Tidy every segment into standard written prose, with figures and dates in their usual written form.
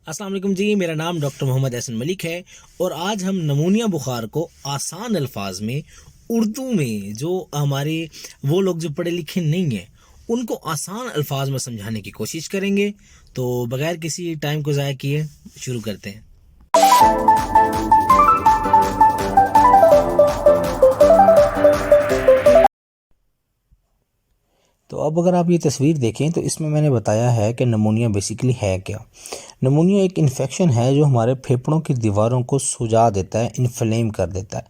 अस्सलाम वालेकुम जी, मेरा नाम डॉक्टर मोहम्मद एहसन मलिक है और आज हम नमूनिया बुखार को आसान अल्फाज में उर्दू में जो हमारे वो लोग जो पढ़े लिखे नहीं हैं उनको आसान अल्फाज में समझाने की कोशिश करेंगे। तो बगैर किसी टाइम को ज़ाया किए शुरू करते हैं। तो अब अगर आप ये तस्वीर देखें तो इसमें मैंने बताया है कि नमूनिया बेसिकली है क्या। नमूनिया एक इन्फेक्शन है जो हमारे फेफड़ों की दीवारों को सुजा देता है, इन्फ्लेम कर देता है।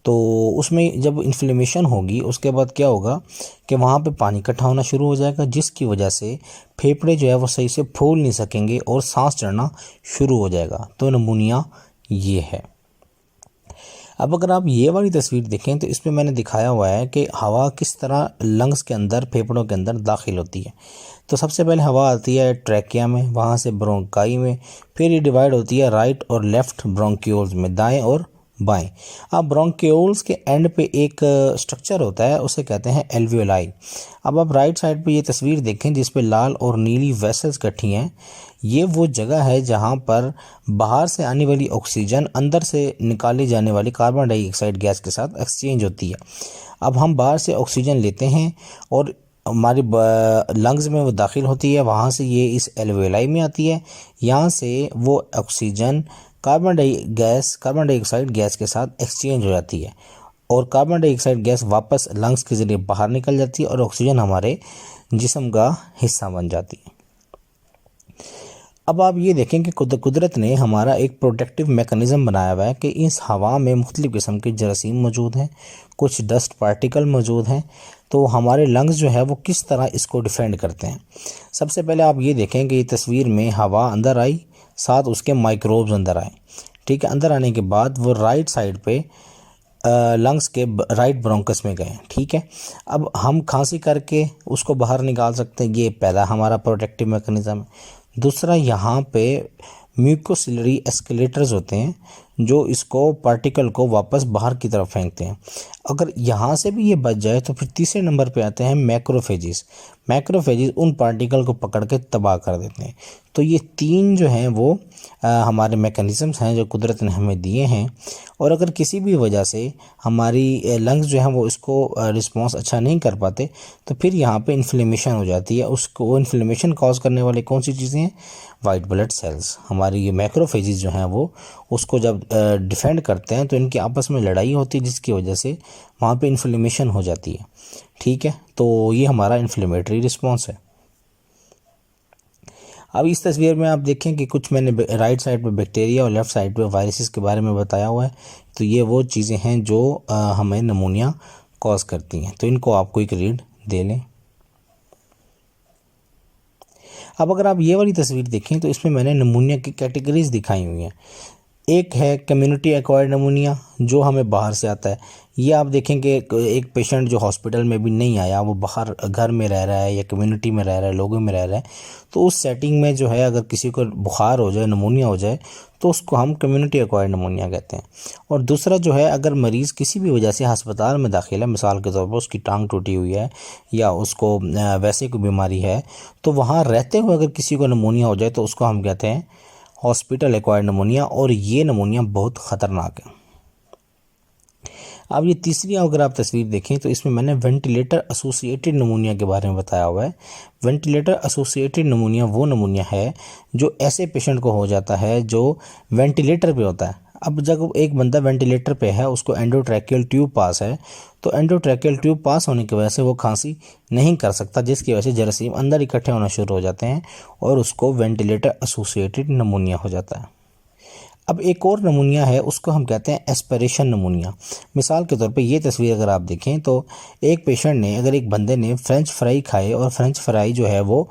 तो उसमें जब इन्फ्लेमेशन होगी उसके बाद क्या होगा कि वहाँ पे पानी इकट्ठा होना शुरू हो जाएगा, जिसकी वजह से फेफड़े जो है वो सही से फूल नहीं सकेंगे और सांस चढ़ना शुरू हो जाएगा। तो नमूनिया ये है। अब अगर आप ये वाली तस्वीर देखें तो इसमें मैंने दिखाया हुआ है कि हवा किस तरह लंग्स के अंदर, फेफड़ों के अंदर दाखिल होती है। तो सबसे पहले हवा आती है ट्रैकिया में, वहाँ से ब्रोंकाई में, फिर ये डिवाइड होती है राइट और लेफ़्ट ब्रोंक्यूल्स में, दाएं और बाएं। अब ब्रोंक्यूल्स के एंड पे एक स्ट्रक्चर होता है, उसे कहते हैं एल्वियोलाई। अब आप राइट साइड पे ये तस्वीर देखें जिस पे लाल और नीली वेसल्स इकट्ठी हैं। ये वो जगह है जहाँ पर बाहर से आने वाली ऑक्सीजन अंदर से निकाली जाने वाली कार्बन डाइऑक्साइड गैस के साथ एक्सचेंज होती है। अब हम बाहर से ऑक्सीजन लेते हैं और हमारी लंग्स में वो दाखिल होती है, वहाँ से ये इस एल्वेलाई में आती है। यहाँ से वो ऑक्सीजन कार्बन डाइऑक्साइड गैस के साथ एक्सचेंज हो जाती है और कार्बन डाइऑक्साइड गैस वापस लंग्स के ज़रिए बाहर निकल जाती है और ऑक्सीजन हमारे जिस्म का हिस्सा बन जाती है। अब आप ये देखें कि कुदरत ने हमारा एक प्रोटेक्टिव मैकेनिज़्म बनाया हुआ है कि इस हवा में मुख्तलिफ़ किस्म के जरासीम मौजूद हैं, कुछ डस्ट पार्टिकल मौजूद हैं। तो हमारे लंग्स जो है वो किस तरह इसको डिफेंड करते हैं। सबसे पहले आप ये देखें कि ये तस्वीर में हवा अंदर आई, साथ उसके माइक्रोब्स अंदर आए। ठीक है, अंदर आने के बाद वो राइट साइड पे लंग्स के राइट ब्रोंकस में गए। ठीक है, अब हम खांसी करके उसको बाहर निकाल सकते हैं, ये पहला हमारा प्रोटेक्टिव मैकेनिज़्म है। दूसरा, यहाँ पे म्यूकोसिलरी एस्केलेटर्स होते हैं जो इसको पार्टिकल को वापस बाहर की तरफ फेंकते हैं। अगर यहाँ से भी ये बच जाए तो फिर तीसरे नंबर पे आते हैं मैक्रोफेजिस। मैक्रोफेजिस उन पार्टिकल को पकड़ के तबाह कर देते हैं। तो ये तीन जो हैं वो हमारे मैकेनिज़म्स हैं जो कुदरत ने हमें दिए हैं। और अगर किसी भी वजह से हमारी लंग्स जो हैं वो इसको रिस्पॉन्स अच्छा नहीं कर पाते तो फिर यहाँ पे इन्फ्लेमेशन हो जाती है। उसको इन्फ्लेमेशन कॉज करने वाली कौन सी चीज़ें हैं? White blood cells. हमारी ये मैक्रोफेजिस जो हैं वो उसको जब डिफेंड करते हैं तो इनकी आपस में लड़ाई होती है, जिसकी वजह से वहाँ पे इन्फ्लेमेशन हो जाती है। ठीक है, तो ये हमारा इन्फ्लेमेटरी रिस्पॉन्स है। अब इस तस्वीर में आप देखें कि कुछ मैंने राइट साइड पे बैक्टीरिया और लेफ़्ट साइड पे वायरसेस के बारे में बताया हुआ है। तो ये वो चीज़ें हैं जो हमें नमूनिया कॉज करती हैं। तो इनको आपको एक रीड दे लें। अब अगर आप ये वाली तस्वीर देखें तो इसमें मैंने नमूनिया की कैटेगरीज दिखाई हुई हैं। एक है कम्युनिटी एक्वायर्ड नमूनिया जो हमें बाहर से आता है। ये आप देखें कि एक पेशेंट जो हॉस्पिटल में भी नहीं आया, वो बाहर घर में रह रहा है या कम्युनिटी में रह रहा है, लोगों में रह रहा है, तो उस सेटिंग में जो है अगर किसी को बुखार हो जाए, नमूनिया हो जाए, तो उसको हम कम्युनिटी एक्वायर्ड नमूनिया कहते हैं। और दूसरा जो है, अगर मरीज़ किसी भी वजह से अस्पताल में दाखिल है, मिसाल के तौर पर उसकी टांग टूटी हुई है या उसको वैसे कोई बीमारी है, तो वहाँ रहते हुए अगर किसी को नमूनिया हो जाए तो उसको हम कहते हैं हॉस्पिटल एक्वायर्ड नमूनिया। और ये नमूनिया बहुत ख़तरनाक है। अब ये तीसरी अगर आप तस्वीर देखें तो इसमें मैंने वेंटिलेटर एसोसिएटेड नमूनिया के बारे में बताया हुआ है। वेंटिलेटर एसोसिएटेड नमूनिया वो नमूनिया है जो ऐसे पेशेंट को हो जाता है जो वेंटिलेटर पे होता है। अब जब एक बंदा वेंटिलेटर पे है, उसको एंडोट्रैकियल ट्यूब पास है, तो एंडोट्रैकियल ट्यूब पास होने की वजह से वो खांसी नहीं कर सकता, जिसकी वजह से जरासीम अंदर इकट्ठे होना शुरू हो जाते हैं और उसको वेंटिलेटर एसोसिएटेड नमूनिया हो जाता है। अब एक और नमूनिया है, उसको हम कहते हैं एस्पिरेशन नमूनिया। मिसाल के तौर पे ये तस्वीर अगर आप देखें तो एक पेशेंट ने, अगर एक बंदे ने फ्रेंच फ्राई खाए और फ्रेंच फ्राई जो है वो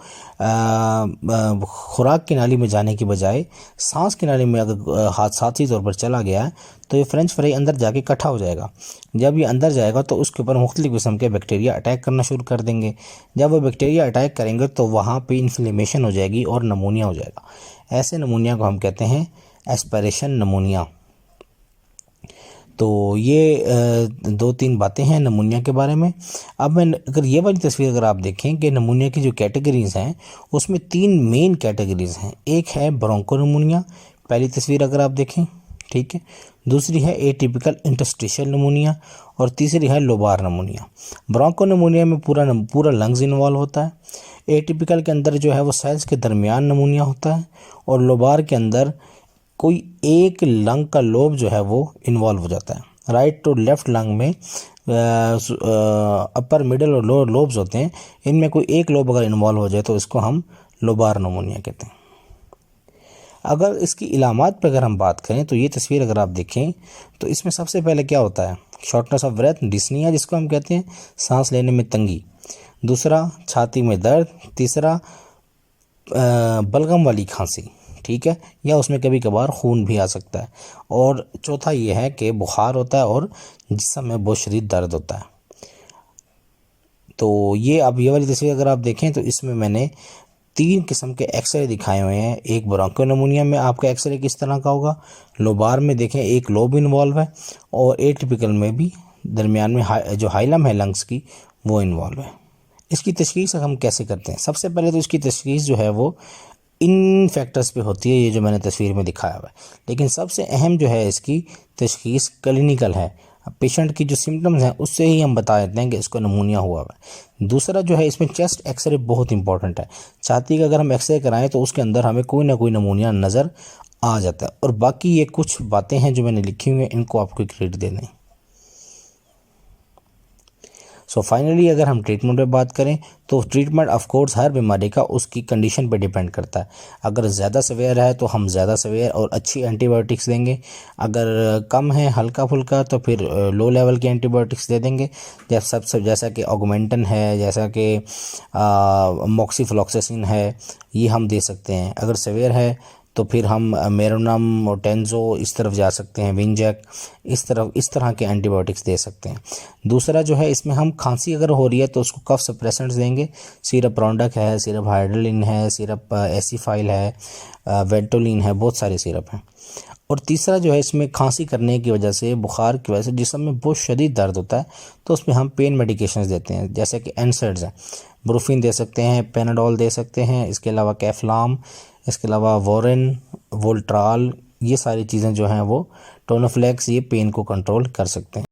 खुराक की नाली में जाने की बजाय सांस की नाली में अगर हादसाती तौर पर चला गया है तो ये फ्रेंच फ्राई अंदर जाके इकट्ठा हो जाएगा। जब ये अंदर जाएगा तो उसके ऊपर मुख्तलिफ़ किस्म के बैक्टीरिया अटैक करना शुरू कर देंगे। जब वो बैक्टीरिया अटैक करेंगे तो वहाँ पे इन्फ्लेमेशन हो जाएगी और नमूनिया हो जाएगा। ऐसे नमूनिया को हम कहते हैं एस्पिरेशन नमूनिया। तो ये 2-3 बातें हैं नमूनिया के बारे में। अब मैं अगर ये वाली तस्वीर अगर आप देखें कि नमूनिया की जो कैटेगरीज़ हैं उसमें 3 मेन कैटेगरीज़ हैं। एक है ब्रोंको नमूनिया, पहली तस्वीर अगर आप देखें, ठीक है। दूसरी है एटिपिकल इंटरस्टिशियल नमूनिया और तीसरी है लोबार नमूनिया। ब्रोंको नमूनिया में पूरा लंग्स इन्वॉल्व होता है। एटिपिकल के अंदर जो है वो सेल्स के दरमियान नमूनिया होता है और लोबार के अंदर कोई एक लंग का लोब जो है वो इन्वॉल्व हो जाता है। राइट टू लेफ्ट लंग में अपर मिडिल और लोअर लोब्स होते हैं, इनमें कोई एक लोब अगर इन्वॉल्व हो जाए तो इसको हम लोबार नमूनिया कहते हैं। अगर इसकी इलामात पर अगर हम बात करें तो ये तस्वीर अगर आप देखें तो इसमें सबसे पहले क्या होता है, शॉर्टनेस ऑफ ब्रेथ, डिस्निया जिसको हम कहते हैं, सांस लेने में तंगी। दूसरा छाती में दर्द। तीसरा बलगम वाली खांसी, ठीक है, या उसमें कभी कभार खून भी आ सकता है। और चौथा ये है कि बुखार होता है और जिस्म में बहुत शदीद दर्द होता है। तो ये अब ये वाली तस्वीर अगर आप देखें तो इसमें मैंने 3 किस्म के एक्सरे दिखाए हुए हैं। एक ब्रोंको नमूनिया में आपका एक्सरे किस तरह का होगा, लोबार में देखें एक लोब इन्वॉल्व है और एटिपिकल में भी दरमियान में जो हाइलम है लंग्स की वो इन्वॉल्व है। इसकी तशख़ीस हम कैसे करते हैं? सबसे पहले तो इसकी तशख़ीस जो है वो इन फैक्टर्स पे होती है, ये जो मैंने तस्वीर में दिखाया हुआ है। लेकिन सबसे अहम जो है इसकी तशख़ीस क्लिनिकल है। पेशेंट की जो सिम्टम्स हैं उससे ही हम बता देते हैं कि इसको नमूनिया हुआ है। दूसरा जो है इसमें चेस्ट एक्सरे बहुत इंपॉर्टेंट है। छाती का अगर हम एक्सरे कराएं तो उसके अंदर हमें कोई ना कोई नमूनिया नज़र आ जाता है। और बाकी ये कुछ बातें हैं जो मैंने लिखी हुई हैं, इनको आपको क्रेडिट दे दें। सो फाइनली अगर हम ट्रीटमेंट पे बात करें तो ट्रीटमेंट ऑफ कोर्स हर बीमारी का उसकी कंडीशन पे डिपेंड करता है। अगर ज़्यादा सवेयर है तो हम ज़्यादा सवेयर और अच्छी एंटीबायोटिक्स देंगे। अगर कम है हल्का फुल्का तो फिर लो लेवल की एंटीबायोटिक्स दे देंगे, जैसा कि ऑगमेंटन है, जैसा कि मॉक्सीफ्लॉक्सासिन है, ये हम दे सकते हैं। अगर सवेयर है तो फिर हम मेरोनम और टेंजो इस तरफ जा सकते हैं, विंजैक इस तरह के एंटीबायोटिक्स दे सकते हैं। दूसरा जो है इसमें हम खांसी अगर हो रही है तो उसको कफ सप्रेसेंट्स देंगे। सिरप रॉन्डक है, सिरप हाइड्रोलिन है, सिरप एसीफाइल है, वेंटोलिन है, बहुत सारे सिरप हैं। और तीसरा जो है इसमें खांसी करने की वजह से, बुखार की वजह से जिस्म में बहुत शदीद दर्द होता है तो उसमें हम पेन मेडिकेशंस देते हैं, जैसे कि एनसेड्स हैं, ब्रूफिन दे सकते हैं, पेनाडोल दे सकते हैं, इसके अलावा कैफ्लाम, इसके अलावा वोरेन, वोल्ट्राल, ये सारी चीज़ें जो हैं वो टोनोफ्लेक्स, ये पेन को कंट्रोल कर सकते हैं।